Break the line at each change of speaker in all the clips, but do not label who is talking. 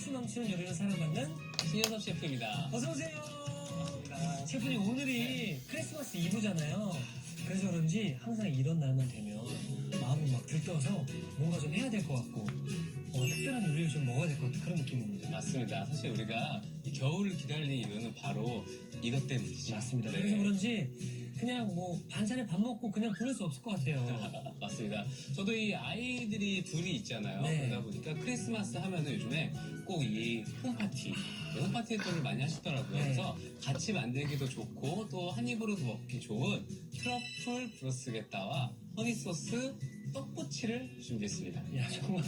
센스 넘치는 요리를 사랑받는
신현섭 셰프입니다.
어서오세요.
반갑습니다.
셰프님, 오늘이 크리스마스 이브잖아요. 그래서 그런지 항상 이런 날만 되면 마음이 막 들떠서 뭔가 좀 해야 될 것 같고 특별한 요리를 좀 먹어야 될 것 같은 그런 느낌입니다.
맞습니다. 사실 우리가 이 겨울을 기다리는 이유는 바로 이것 때문이죠.
맞습니다.
네.
그래서 그런지 그냥 뭐 반찬에 밥 먹고 그냥 보낼 수 없을 것 같아요.
맞습니다. 저도 이 아이들이 둘이 있잖아요.
네.
그러다 보니까 크리스마스 하면은 요즘에 꼭 이 홈파티, 홈파티 활동을 많이 하시더라고요.
네.
그래서 같이 만들기도 좋고 또 한 입으로도 먹기 좋은 트러플 브루스게타와 허니소스 떡꼬치를 준비했습니다.
야, 정말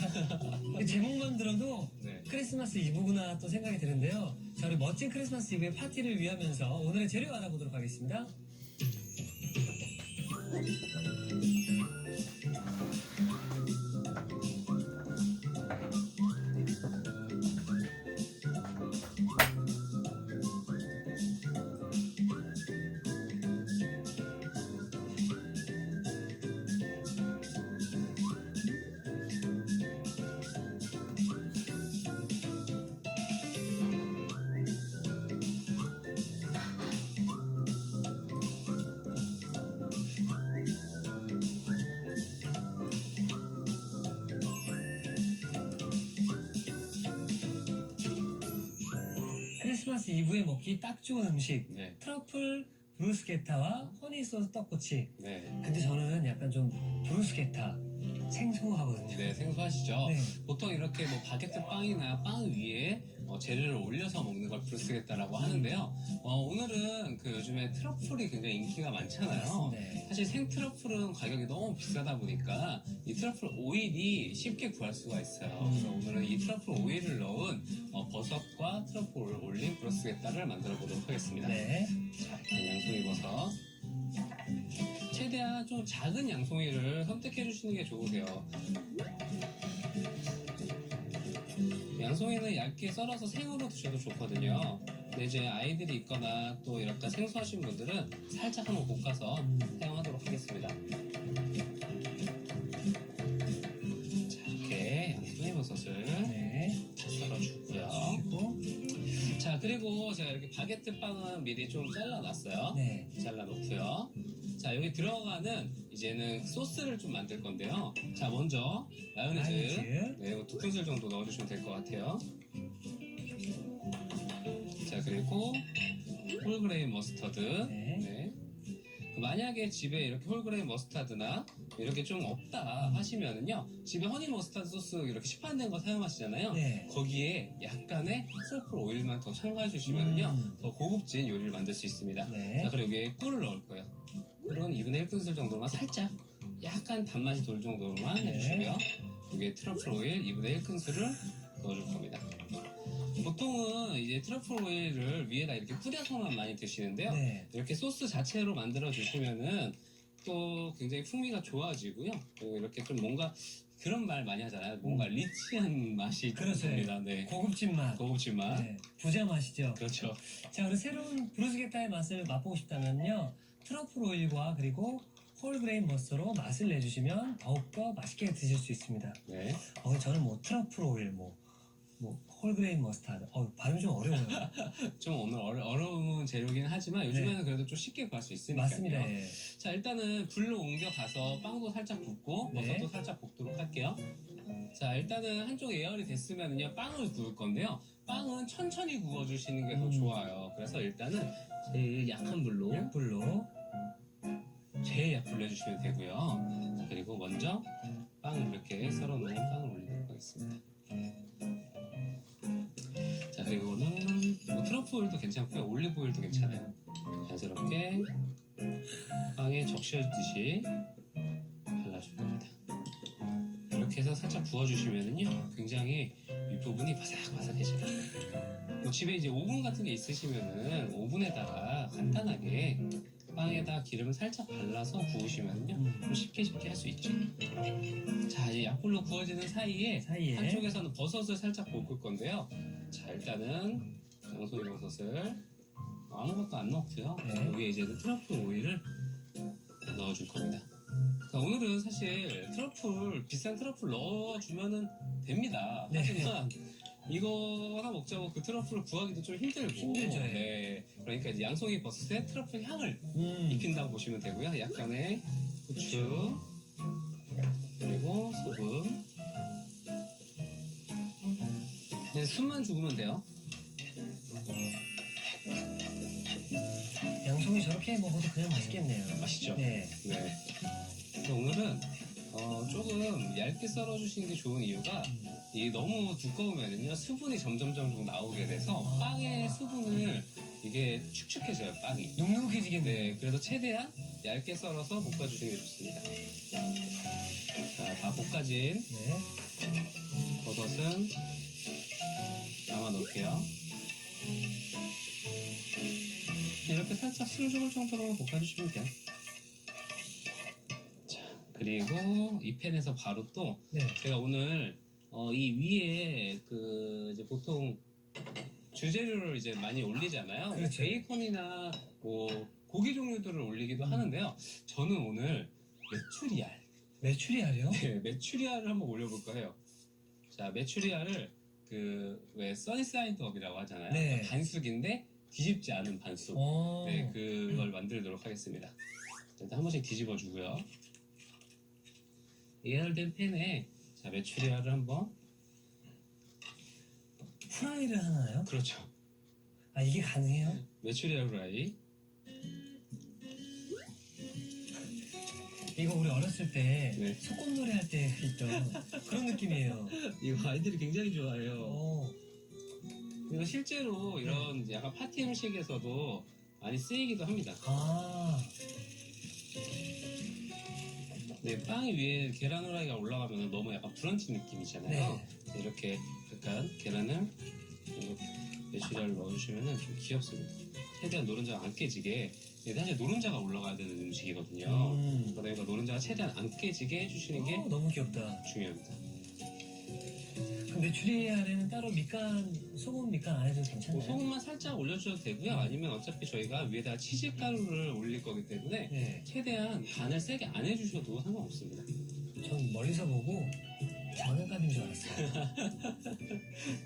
제목만 들어도
네.
크리스마스 이브구나 또 생각이 드는데요. 자, 우리 멋진 크리스마스 이브의 파티를 위하면서 오늘의 재료 알아보도록 하겠습니다. 크리스마스 이브에 먹기 딱 좋은 음식.
네.
트러플 브루스게타와 허니소스 떡꼬치.
네.
근데 저는 약간 좀 브루스게타 생소하거든요.
네, 생소하시죠?
네.
보통 이렇게 뭐 바게트 빵이나 빵 위에 재료를 올려서 먹는 걸 브루스게타라고 하는데요. 오늘은 그 요즘에 트러플이 굉장히 인기가 많잖아요.
네.
사실 생트러플은 가격이 너무 비싸다 보니까 이 트러플 오일이 쉽게 구할 수가 있어요. 그래서 오늘은 이 트러플 오일을 넣은 버섯과 트러플을 올린 브루스게타를 만들어 보도록 하겠습니다.
네.
자, 일단 양송이 버섯. 최대한 좀 작은 양송이를 선택해 주시는 게 좋으세요. 양송이는 얇게 썰어서 생으로 드셔도 좋거든요. 근데 이제 아이들이 있거나 또 이렇게 생소하신 분들은 살짝 한번 볶아서 사용하도록 하겠습니다. 자, 이렇게 양송이 버섯을
네.
다 썰어주고요.
그리고
자, 그리고 제가 이렇게 바게트 빵은 미리 좀 잘라놨어요.
네.
잘라놓고요. 자, 여기 들어가는 이제는 소스를 좀 만들 건데요. 자, 먼저 마요네즈. 네, 이거 2큰술 정도 넣어주시면 될 것 같아요. 자, 그리고 홀그레인 머스터드.
네.
네. 만약에 집에 이렇게 홀그레인 머스타드나 이렇게 좀 없다 하시면은요, 집에 허니 머스타드 소스 이렇게 시판된 거 사용하시잖아요.
네.
거기에 약간의 트러플 오일만 더 첨가해 주시면은요, 더 고급진 요리를 만들 수 있습니다.
네.
자, 그리고 여기에 꿀을 넣을 거예요. 꿀은 2분의 1큰술 정도만 살짝, 약간 단맛이 돌 정도로만
네.
해주시고요. 여기에 트러플 오일 2분의 1큰술을 넣어줄 겁니다. 보통은 이제 트러플 오일을 위에다 이렇게 뿌려서만 많이 드시는데요.
네.
이렇게 소스 자체로 만들어 주시면은 또 굉장히 풍미가 좋아지고요. 그리고 이렇게 좀 뭔가 그런 말 많이 하잖아요. 뭔가 리치한 맛이
그렇죠.
듭니다. 네.
고급진 맛.
고급진 맛.
네. 부자 맛이죠.
그렇죠.
자, 그리고 새로운 브루스게타의 맛을 맛보고 싶다면요. 트러플 오일과 그리고 홀그레인 머스로 맛을 내주시면 더욱더 맛있게 드실 수 있습니다.
네.
저는 뭐 트러플 오일, 뭐 홀그레인 머스타드. 발음이 좀 어려워요.
좀 오늘 어려운 재료긴 하지만 요즘에는 그래도 좀 쉽게 구할 수 있으니까요.
맞습니다. 예.
자, 일단은 불로 옮겨가서 빵도 살짝 굽고
네.
버섯도 살짝 볶도록 할게요. 자, 일단은 한쪽 예열이 됐으면은요, 빵을 구울 건데요. 빵은 천천히 구워주시는 게 더 좋아요. 그래서 일단은 제일 약한 불로
약불로.
제일 약불로 해주시면 되고요. 자, 그리고 먼저 빵을 이렇게 썰어놓은 빵을 올리도록 하겠습니다. 자, 그리고는 뭐 트러플 오일도 괜찮고요. 올리브 오일도 괜찮아요. 자연스럽게 빵에 적셔주듯이 발라줄 겁니다. 이렇게 해서 살짝 구워주시면은요, 굉장히 윗부분이 바삭바삭해져요. 뭐 집에 이제 오븐 같은 게 있으시면은 오븐에다가 간단하게 빵에다 기름을 살짝 발라서 구우시면요, 좀 쉽게 할 수 있죠. 자, 이제 약불로 구워지는 사이에 한쪽에서는 버섯을 살짝 볶을 건데요. 자, 일단은 양송이 버섯을 아무것도 안 넣고요.
네.
여기에 이제 트러플 오일을 넣어줄 겁니다. 자, 오늘은 사실 트러플, 비싼 트러플 넣어주면은 됩니다.
네.
하지만 이거 하나 먹자고 그 트러플을 구하기도 좀 힘들고.
힘들죠, 예.
네. 그러니까 이제 양송이 버섯에 트러플 향을
음.
입힌다고 보시면 되고요. 약간의 후추, 그리고 소금. 이제 숨만 죽으면 돼요.
양송이 저렇게 먹어도 그냥 맛있겠네요.
맛있죠?
네.
네. 그래서 오늘은 조금 얇게 썰어주시는 게 좋은 이유가 이 너무 두꺼우면은요 수분이 점점점 좀 나오게 돼서 빵의 수분을 이게 축축해져요 빵이.
눅눅해지겠네.
네, 그래서 최대한 얇게 썰어서 볶아주시는 게 좋습니다. 자, 다 볶아진
네.
버섯은 담아 놓을게요. 이렇게 살짝 술을 죽을 정도로 볶아주시면 돼요. 자, 그리고 이 팬에서 바로 또
네.
제가 오늘 이 위에 그 이제 보통 주재료를 이제 많이 올리잖아요.
그렇죠.
베이컨이나 뭐 고기 종류들을 올리기도 하는데요. 저는 오늘 메추리알,
메추리알이요?
네, 메추리알을 한번 올려볼까 해요. 자, 메추리알을 그 왜 써니사이드업이라고 하잖아요.
네.
반숙인데 뒤집지 않은 반숙.
오.
네, 그걸 만들도록 하겠습니다. 일단 한 번씩 뒤집어주고요. 예열된 팬에 자 메추리알을 한번.
프라이를 하나요?
그렇죠.
아, 이게 가능해요?
메추리알 후라이.
이거 우리 어렸을 때
네.
소꿉놀이 할 때 있던 그런 느낌이에요.
이거 아이들이 굉장히 좋아해요.
오.
이거 실제로 이런 약간 파티 음식에서도 많이 쓰이기도 합니다.
아.
네, 빵 위에 계란 후라이가 올라가면 너무 약간 브런치 느낌이잖아요.
네.
이렇게 약간 계란을 그리고 메추리알을 넣어주시면 좀 귀엽습니다. 최대한 노른자가 안 깨지게. 사실 노른자가 올라가야 되는 음식이거든요. 그러니까 노른자가 최대한 안 깨지게 해주시는 게
너무 귀엽다.
중요합니다.
그 메추리알에는 따로 소금 밑간 안 해도
뭐
괜찮나요?
소금만 살짝 올려주셔도 되고요. 아니면 어차피 저희가 위에다가 치즈 가루를 올릴 거기 때문에
네.
최대한 간을 세게 안 해주셔도 상관없습니다.
전 멀리서 보고 장난감인 줄 알았어요.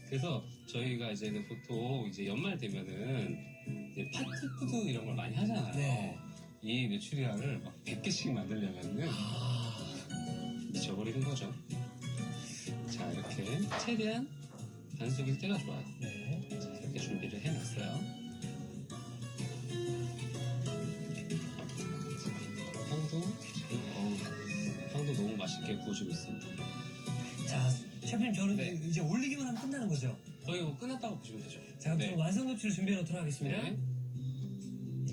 그래서 저희가 이제 보통 이제 연말 되면은 이제 파티푸드 이런 걸 많이 하잖아요.
네.
이 메추리알을 막 100개씩 만들려면은
아.
미쳐버리는 거죠. 자, 이렇게 최대한 반숙일 때가 좋아요.
네.
자, 이렇게 준비를 해놨어요. 빵도 너무 맛있게 구워지고 있습니다.
자, 셰프님 저는
네.
이제 올리기만 하면 끝나는 거죠?
거의 뭐 끝났다고 보시면 되죠.
자, 그럼
네.
좀 완성 접시를 준비해 놓도록 하겠습니다.
네.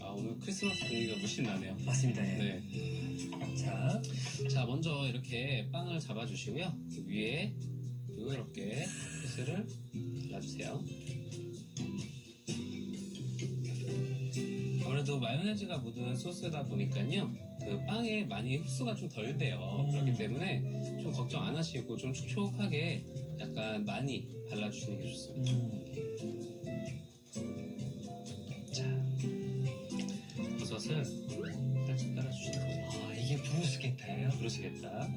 아, 오늘 크리스마스 분위기가 물씬 나네요.
맞습니다. 예.
네.
자,
자, 먼저 이렇게 빵을 잡아주시고요. 그 위에 부드럽게 소스를 발라주세요. 아무래도 마요네즈가 묻은 소스다 보니까요. 그 빵에 많이 흡수가 좀 덜 돼요. 그렇기 때문에 좀 걱정 안 하시고 좀 촉촉하게 약간 많이 발라주시는 게 좋습니다. 자, 버섯을 살짝 깔아주시는 거예요.
아, 이게 브루스케타예요?
그러시겠다.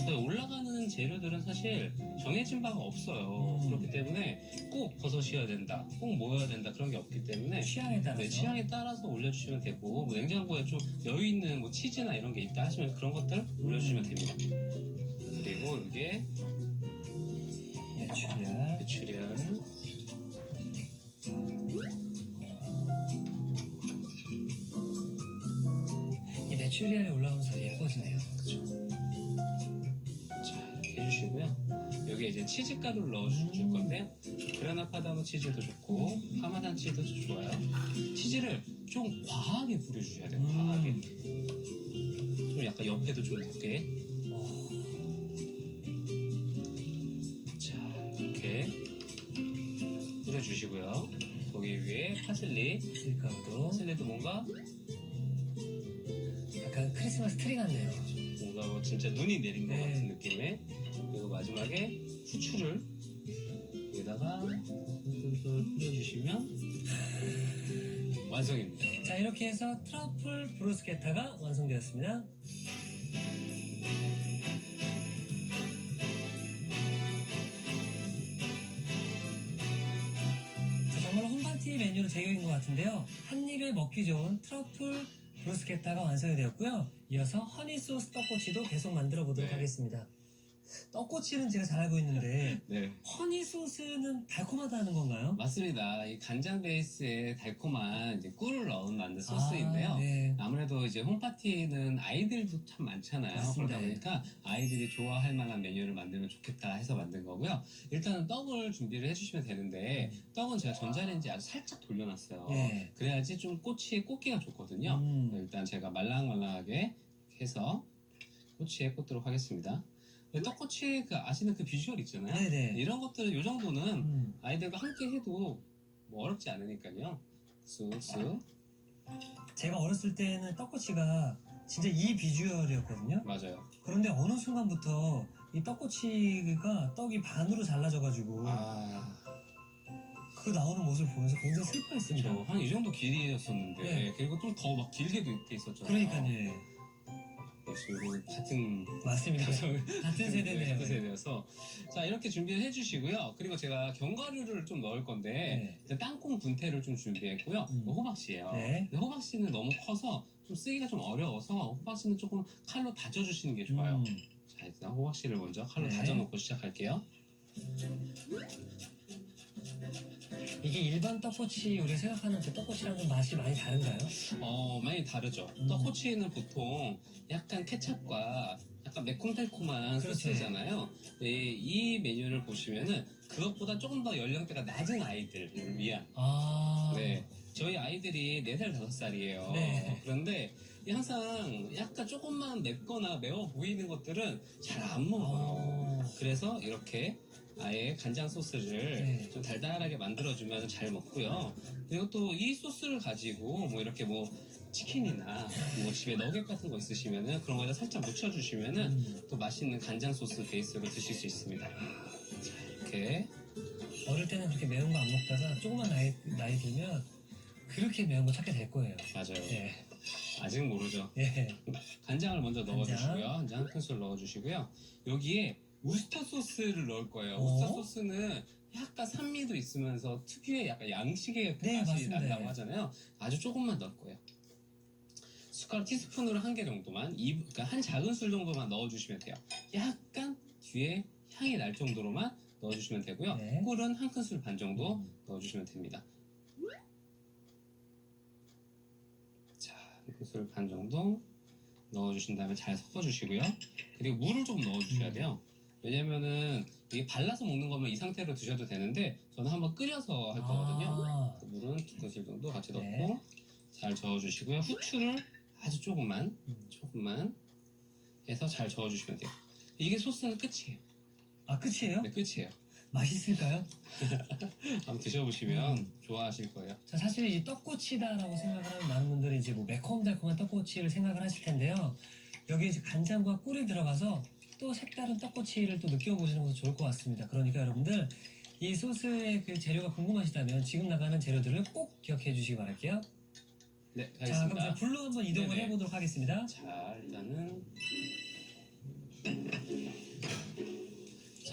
올라가는 재료들은 사실 정해진 바가 없어요. 그렇기 때문에 꼭 버섯이어야 된다, 꼭 뭐여야 된다 그런 게 없기 때문에
취향에 따라서.
네, 취향에 따라서 올려주시면 되고 뭐 냉장고에 좀 여유 있는 뭐 치즈나 이런 게 있다 하시면 그런 것들 올려주시면 됩니다. 그리고 이게
메추리알.
메추리알.
이 메추리알이 올라오면서 예뻐지네요.
자, 이렇게 해주시고요. 여기에 이제 치즈 가루를 넣어줄 건데요. 그라나 파다노 치즈도 좋고 파마산 치즈도 좋아요. 치즈를 좀 과하게 뿌려주셔야 돼요. 과하게. 좀 약간 옆에도 좀 묻게. 자, 이렇게 뿌려주시고요. 거기 위에 파슬리.
밀가루도.
파슬리도 뭔가
약간 크리스마스 트리 같네요.
뭐 진짜 눈이 내린 것
네.
같은 느낌의. 그리고 마지막에 후추를 여기다가 꿀꿀 뿌려주시면 완성입니다.
자, 이렇게 해서 트러플 브루스케타가 완성되었습니다. 홈파티 메뉴로 제격인 것 같은데요. 한 입에 먹기 좋은 트러플 브루스케타가 완성이 되었고요. 이어서 허니 소스 떡꼬치도 계속 만들어 보도록
네.
하겠습니다. 떡꼬치는 제가 잘 알고 있는데
네.
허니 소스는 달콤하다는 건가요?
맞습니다. 이 간장 베이스에 달콤한 이제 꿀을 넣은 만든 소스인데요.
네.
아무래도 이제 홈파티는 아이들도 참 많잖아요.
맞습니다.
그러다 보니까 아이들이 좋아할 만한 메뉴를 만들면 좋겠다 해서 만든 거고요. 일단은 떡을 준비를 해주시면 되는데 떡은 제가 전자레인지에 아주 살짝 돌려놨어요.
네.
그래야지 좀 꼬치에 꽂기가 좋거든요. 일단 제가 말랑말랑하게 해서 꼬치에 꽂도록 하겠습니다. 떡꼬치 아시는 그 비주얼 있잖아요.
네네.
이런 것들은 이 정도는 아이들과 함께 해도 뭐 어렵지 않으니까요. 쑥쑥.
제가 어렸을 때는 떡꼬치가 진짜 이 비주얼이었거든요.
맞아요.
그런데 어느 순간부터 이 떡꼬치가 떡이 반으로 잘라져가지고 그 나오는 모습을 보면서 굉장히 슬퍼했습니다.
그렇죠. 한 이 정도 길이였었는데
네.
그리고 좀 더 막 길게도 돼 있었잖아요.
그러니까요.
그리고 같은
맞습니다. 같은 세대네요.
같은 세대여서 자 이렇게 준비를 해주시고요. 그리고 제가 견과류를 좀 넣을 건데
네.
이제 땅콩 분태를 좀 준비했고요. 호박씨예요.
네.
근데 호박씨는 너무 커서 좀 쓰기가 좀 어려워서 호박씨는 조금 칼로 다져주시는 게 좋아요. 자 일단 호박씨를 먼저 칼로
네.
다져놓고 시작할게요.
이게 일반 떡꼬치 우리가 생각하는 그 떡꼬치랑 좀 맛이 많이 다른가요?
많이 다르죠. 떡꼬치는 보통 약간 케찹과 약간 매콤달콤한
그렇죠.
소스잖아요. 네, 이 메뉴를 보시면은 그것보다 조금 더 연령대가 낮은 아이들을 위한. 네, 저희 아이들이 4살, 5살이에요.
네.
그런데 항상 약간 조금만 맵거나 매워 보이는 것들은 잘 안 먹어요. 그래서 이렇게 아예 간장 소스를
네.
좀 달달하게 만들어주면 잘 먹고요. 그리고 또 이 소스를 가지고 뭐 이렇게 뭐 치킨이나 뭐 집에 너겟 같은 거 있으시면은 그런 거에다 살짝 묻혀주시면은 또 맛있는 간장 소스 베이스로 드실 수 있습니다. 자, 이렇게.
어릴 때는 그렇게 매운 거 안 먹다가 조금만 나이 들면 그렇게 매운 거 찾게 될 거예요.
맞아요.
네.
아직 모르죠.
네.
간장을 먼저
간장.
넣어주시고요. 간장 한 큰술 넣어주시고요. 여기에 우스터 소스를 넣을 거예요.
어?
우스터 소스는 약간 산미도 있으면서 특유의 약간 양식의
네,
맛이
맞습니다.
난다고 하잖아요. 아주 조금만 넣을 거예요. 숟가락 티스푼으로 1개 정도만, 그러니까 한 작은 술 정도만 넣어주시면 돼요. 약간 뒤에 향이 날 정도로만 넣어주시면 되고요.
네.
꿀은 한 큰술 반 정도 넣어주시면 됩니다. 자, 한 큰술 반 정도 넣어주신 다음에 잘 섞어주시고요. 그리고 물을 좀 넣어주셔야 돼요. 왜냐면은 이게 발라서 먹는 거면 이 상태로 드셔도 되는데 저는 한번 끓여서 할 거거든요. 물은 2큰술 정도 같이 넣고
네.
잘 저어주시고요. 후추를 아주 조금만 해서 잘 저어주시면 돼요. 이게 소스는 끝이에요.
아, 끝이에요?
네, 끝이에요.
맛있을까요?
한번 드셔보시면 좋아하실 거예요.
자, 사실 이 떡꼬치다라고 생각을 하는 많은 분들이 이제 뭐 매콤달콤한 떡꼬치를 생각을 하실 텐데요. 여기 이제 간장과 꿀이 들어가서 또 색다른 떡꼬치를 또 느껴보시는 것도 좋을 것 같습니다. 그러니까 여러분들 이 소스의 그 재료가 궁금하시다면 지금 나가는 재료들을 꼭 기억해 주시기 바랄게요.
네,
자, 그럼
가겠습니다.
제가 불로 한번 이동을
네네.
해보도록 하겠습니다.
자,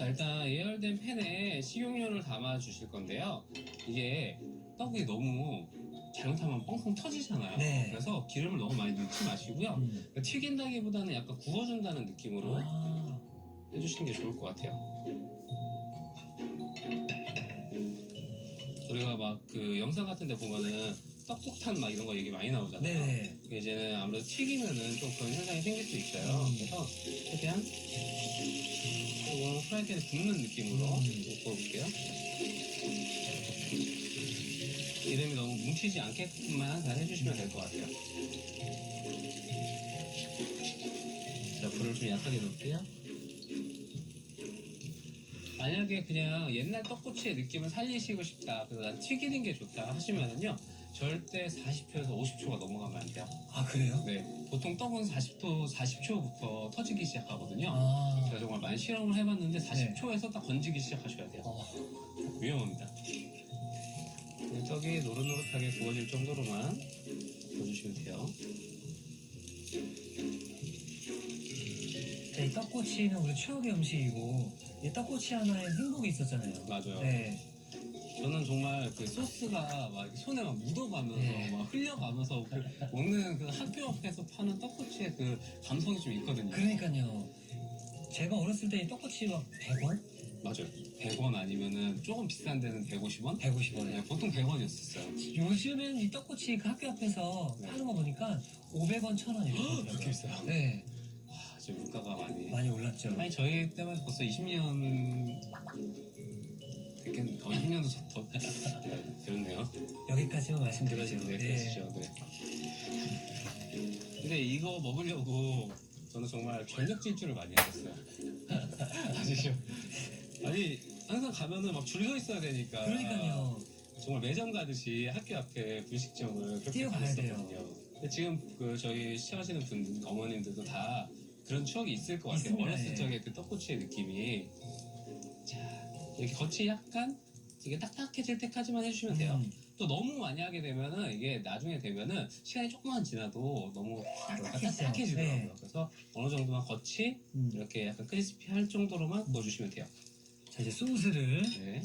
일단 예열된 팬에 식용유를 담아 주실 건데요. 이게 떡이 너무 잘못하면 뻥뻥 터지잖아요.
네.
그래서 기름을 너무 많이 넣지 마시고요. 튀긴다기보다는 약간 구워준다는 느낌으로 해주시는 게 좋을 것 같아요. 우리가 막 그 영상 같은 데 보면은 떡폭탄 막 이런 거 얘기 많이 나오잖아요.
네네.
그게 이제는 아무래도 튀기면은 좀 그런 현상이 생길 수 있어요. 그래서 최대한 조금 프라이팬에 굽는 느낌으로 구워볼게요. 기름이 너무 뭉치지 않게끔만 잘 해주시면 될 것 같아요. 자, 불을 좀 약하게 놓을게요. 만약에 그냥 옛날 떡꼬치의 느낌을 살리시고 싶다, 그래서 난 튀기는 게 좋다 하시면은요, 절대 40초에서 50초가 넘어가면 안 돼요.
아, 그래요?
네, 보통 떡은 40초부터 터지기 시작하거든요.
아,
제가 정말 많이 실험을 해봤는데 40초에서 딱 건지기 시작하셔야 돼요. 위험합니다. 떡이 노릇노릇하게 구워질 정도로만 구워주시면 돼요.
이 떡꼬치는 우리 추억의 음식이고 이 떡꼬치 하나에 행복이 있었잖아요.
맞아요.
네.
저는 정말 그 소스가 막 이렇게 손에 막 묻어가면서
네.
막 흘려가면서 그 먹는 그 학교 앞에서 파는 떡꼬치의 그 감성이 좀 있거든요.
그러니까요. 제가 어렸을 때 이 떡꼬치 막 100원?
맞아요. 100원 아니면은 조금 비싼 데는 150원?
150원.
네, 보통 100원이었어요.
요즘엔 이 떡꼬치 그 학교 앞에서
네.
파는 거 보니까 500원, 1000원 이렇게
그렇게
되더라고요.
비싸요?
네,
와, 지금 물가가
많이 올랐죠.
아니 저희 때만 벌써 20년 됐겠네. 20년도 더 그렇네요.
여기까지만 말씀드리죠.
네, 그러시죠. 네. 근데 이거 먹으려고 저는 정말 전력 질주를 많이 했었어요. 아시죠? 아니 항상 가면은 막 줄 서 있어야 되니까.
그러니까요.
정말 매점 가듯이 학교 앞에 분식점을 그렇게
뛰어가야
다녔었거든요. 근데 지금 그 저희 시청하시는 분 어머님들도 다 그런 추억이 있을 것 같아요.
있습니다,
어렸을
예.
적에 그 떡꼬치의 느낌이. 자, 이렇게 겉이 약간 이게 딱딱해질 때까지만 해주시면 돼요. 또 너무 많이 하게 되면은 이게 나중에 되면은 시간이 조금만 지나도 너무 딱딱해지더라고요.
네.
그래서 어느 정도만 겉이 이렇게 약간 크리스피할 정도로만 구워주시면 돼요.
자, 이제 소스를
네.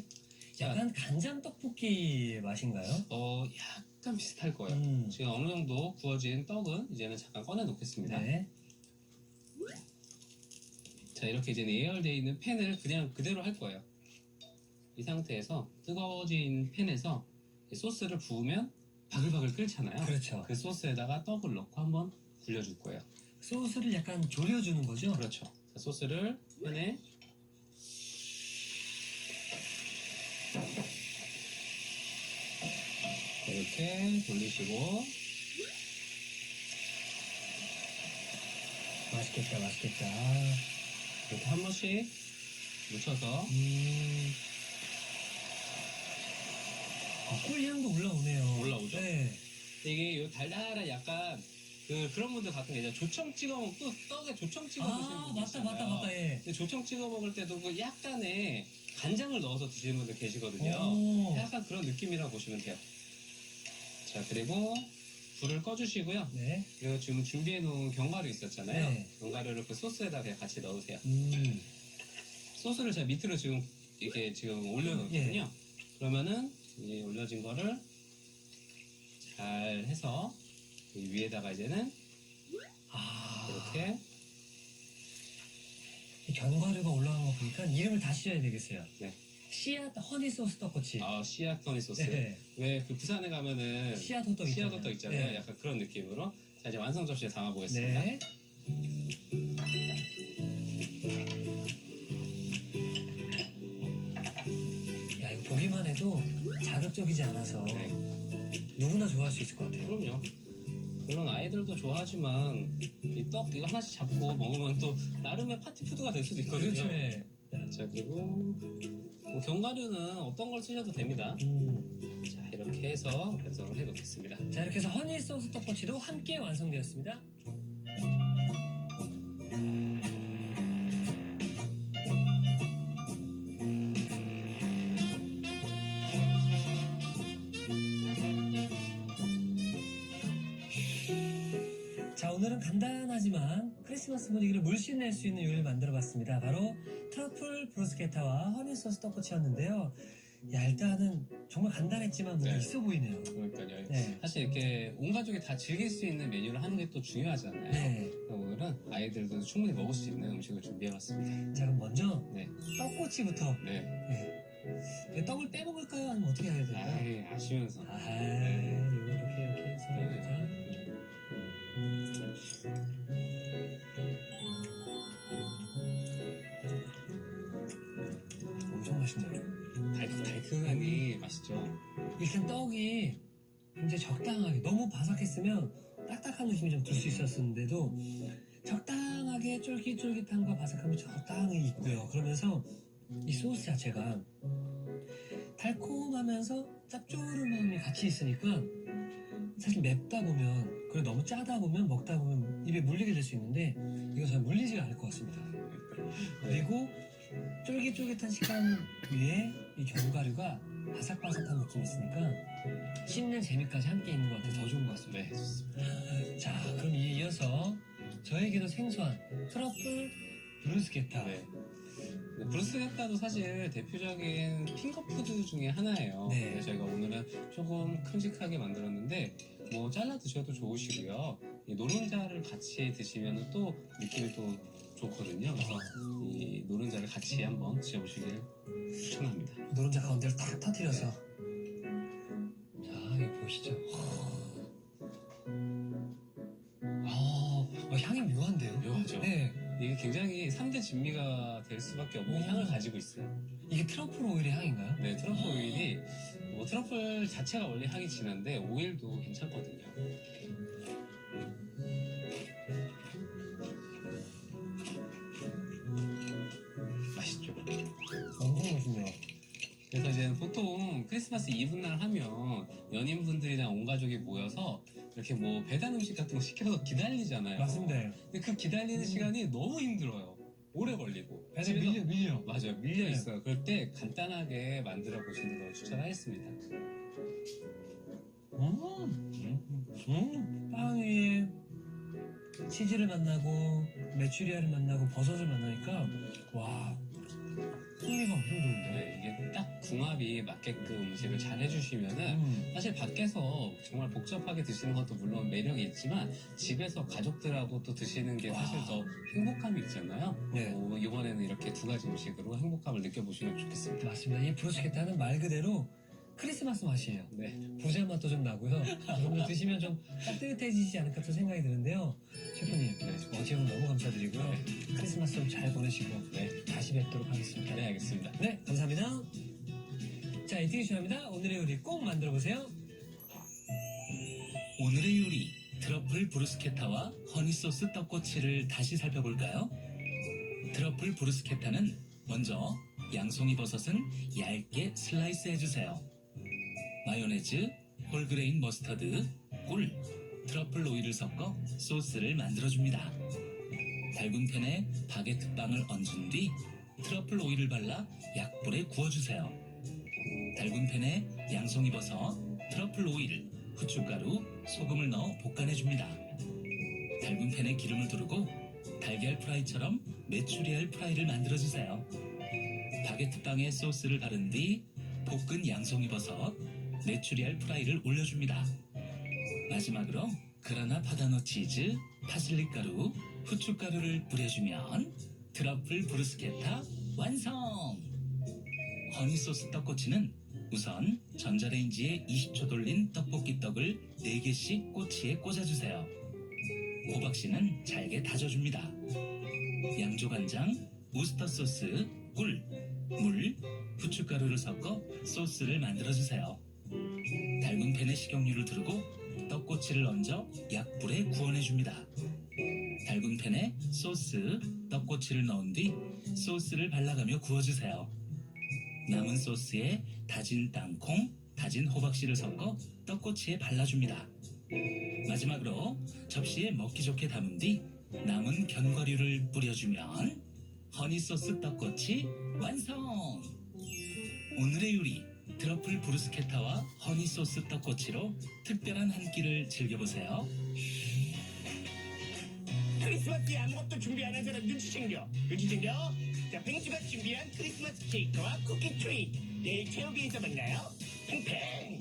약간 간장 떡볶이 맛인가요?
약간 비슷할 거예요. 지금 어느 정도 구워진 떡은 이제는 잠깐 꺼내 놓겠습니다.
네.
자, 이렇게 이제 예열되어 있는 팬을 그냥 그대로 할 거예요. 이 상태에서 뜨거워진 팬에서 이 소스를 부으면 바글바글 끓잖아요.
그렇죠.
그 소스에다가 떡을 넣고 한번 굴려줄 거예요.
소스를 약간 졸여주는 거죠?
그렇죠. 자, 소스를 팬에 이렇게 돌리시고
맛있겠다, 맛있겠다.
이렇게 한 번씩 묻혀서
꿀향도 올라오네요.
올라오죠?
네.
이게 요 달달한 약간 그런 분들 같은 게 이제 조청 찍어 먹고 떡에 조청 찍어 드시는
아,
분들
맞다,
있잖아요.
맞다, 맞다, 예.
근데 조청 찍어 먹을 때도 그 약간의 간장을 넣어서 드시는 분들 계시거든요.
오.
약간 그런 느낌이라고 보시면 돼요. 자, 그리고 불을 꺼주시고요.
네.
그리고 지금 준비해 놓은 견과류 있었잖아요.
네.
견과류를 그 소스에다 그냥 같이 넣으세요. 소스를 제가 밑으로 지금 이렇게 지금 올려놓거든요. 그러면은 이 올려진 거를 잘 해서 이 위에다가 이제는 이렇게
이 견과류가 올라간 거 보니까 이름을 다시 줘야 되겠어요.
네.
씨앗 허니 소스 떡꼬치.
씨앗 허니 소스.
네.
왜 그 부산에 가면은
씨앗 호떡 있잖아요.
씨앗 호떡 있잖아요.
네.
약간 그런 느낌으로. 자, 이제 완성 접시에 담아 보겠습니다.
네. 야, 이거 보기만 해도 자극적이지 않아서
네.
누구나 좋아할 수 있을 것 같아요.
그럼요. 물론 아이들도 좋아하지만 이 떡 이거 하나씩 잡고 먹으면 또 나름의 파티푸드가 될 수도 있거든요.
그렇죠. 네.
자, 그리고 뭐 견과류는 어떤 걸 쓰셔도 됩니다. 자, 이렇게 해서 완성을 해 놓겠습니다.
자, 이렇게 해서 허니 소스 떡꼬치도 함께 완성되었습니다. 자, 오늘은 간단하지만 크리스마스 분위기를 물씬 낼 수 있는 요리를 만들어봤습니다. 바로 트러플 브루스케타와 허니 소스 떡꼬치였는데요. 야, 일단은 정말 간단했지만 뭔가
네.
있어 보이네요.
그러니까요.
네.
사실 이렇게 온 가족이 다 즐길 수 있는 메뉴를 하는 게 또 중요하잖아요.
네.
오늘은 아이들도 충분히 먹을 수 있는 음식을 준비해봤습니다.
자, 그럼 먼저
네.
떡꼬치부터.
네.
네. 떡을 빼먹을까요? 아니면 어떻게 해야 될까요?
아쉬면서.
이거 이렇게 해서 자. 엄청 맛있네요.
달큰하니 맛있죠.
일단 떡이 굉장히 적당하게 너무 바삭했으면 딱딱한 느낌이 좀 들 수 있었는데도 적당하게 쫄깃쫄깃함과 바삭함이 적당히 있고요. 그러면서 이 소스 자체가 달콤하면서 짭조름함이 같이 있으니까 사실 맵다 보면 그리고 너무 짜다 보면 먹다 보면 입에 물리게 될 수 있는데 이거 잘 물리지가 않을 것 같습니다. 그리고 쫄깃쫄깃한 식감 위에 이 견과류가 바삭바삭한 느낌이 있으니까 씹는 재미까지 함께 있는 것 같아서 더 좋은 것 같습니다.
네, 좋습니다.
자, 그럼 이어서 저에게도 생소한 트러플 브루스케타.
네. 브루스케타도 사실 대표적인 핑거푸드 중에 하나예요.
네.
그래서 저희가 오늘은 조금 큼직하게 만들었는데 뭐 잘라 드셔도 좋으시고요. 이 노른자를 같이 드시면 또 느낌이 또 좋거든요. 그래서 이 노른자를 같이 한번 드셔보시길 추천합니다.
노른자 가운데를 탁 터뜨려서. 자, 이거 보시죠. 향이 묘한데요?
묘하죠?
네.
이게 굉장히 3대 진미가 될 수밖에 없는 향을 가지고 있어요.
이게 트러플 오일의 향인가요?
네, 트러플 오일이 뭐 트러플 자체가 원래 향이 진한데 오일도 괜찮거든요. 맛있죠?
엄청 맛있네요.
그래서 이제 보통 크리스마스 이브날 하면 연인분들이랑 온 가족이 모여서 이렇게 뭐 배달 음식 같은 거 시켜서 기다리잖아요.
맞습니다.
근데 그 기다리는 시간이 너무 힘들어요. 오래 걸리고.
배달
집에서-
밀려.
맞아요. 밀려
네.
있어요. 그럴 때 간단하게 만들어 보시는 걸 추천하겠습니다.
빵 위에 치즈를 만나고 메추리알을 만나고 버섯을 만나니까 와 풍미가 엄청 좋은데.
네, 이게 딱 궁합이 맞게끔 음식을 잘 해주시면은 사실 밖에서 정말 복잡하게 드시는 것도 물론 매력이 있지만 집에서 가족들하고 또 드시는 게 사실 더 행복감이 있잖아요.
네.
이번에는 이렇게 두 가지 음식으로 행복감을 느껴보시면 좋겠습니다.
맞습니다. 이 브루스케타는 말 그대로 크리스마스 맛이에요.
네,
부자 맛도 좀 나고요. 여러분들 드시면 좀 따뜻해지지 않을까 또 생각이 드는데요. 셰프님, 어제 오늘 너무 감사드리고요. 크리스마스 좀 잘 보내시고
네,
다시 뵙도록 하겠습니다.
네, 알겠습니다.
네, 감사합니다. 자, 이팅이 중요합니다. 오늘의 요리 꼭 만들어 보세요.
오늘의 요리 트러플 브루스케타와 허니소스 떡꼬치를 다시 살펴볼까요? 트러플 브루스케타는 먼저 양송이 버섯은 얇게 슬라이스 해주세요. 마요네즈, 홀그레인 머스터드, 꿀, 트러플 오일을 섞어 소스를 만들어줍니다. 달군 팬에 바게트 빵을 얹은 뒤 트러플 오일을 발라 약불에 구워주세요. 달군 팬에 양송이 버섯, 트러플 오일, 후춧가루, 소금을 넣어 볶아내줍니다. 달군 팬에 기름을 두르고 달걀 프라이처럼 메추리알 프라이를 만들어주세요. 바게트 빵에 소스를 바른 뒤 볶은 양송이 버섯, 메추리알 프라이를 올려줍니다. 마지막으로 그라나 파다노 치즈, 파슬리 가루, 후춧가루를 뿌려주면 트러플 브루스케타 완성! 허니소스 떡꼬치는 우선 전자레인지에 20초 돌린 떡볶이 떡을 4개씩 꼬치에 꽂아주세요. 호박씨는 잘게 다져줍니다. 양조간장, 우스터 소스, 꿀, 물, 후춧가루를 섞어 소스를 만들어주세요. 달군 팬에 식용유를 두르고 떡꼬치를 얹어 약불에 구워내줍니다. 달군 팬에 소스, 떡꼬치를 넣은 뒤 소스를 발라가며 구워주세요. 남은 소스에 다진 땅콩, 다진 호박씨를 섞어 떡꼬치에 발라줍니다. 마지막으로 접시에 먹기 좋게 담은 뒤 남은 견과류를 뿌려주면 허니소스 떡꼬치 완성! 오늘의 요리 트러플 브루스케타와 허니소스 떡꼬치로 특별한 한 끼를 즐겨보세요.
크리스마스에 아무것도 준비 안 한 사람 눈치 챙겨. 자, 펭수가 준비한 크리스마스 케이크와 쿠키 트리. 내일 최후기에서 만나요. 팽팽.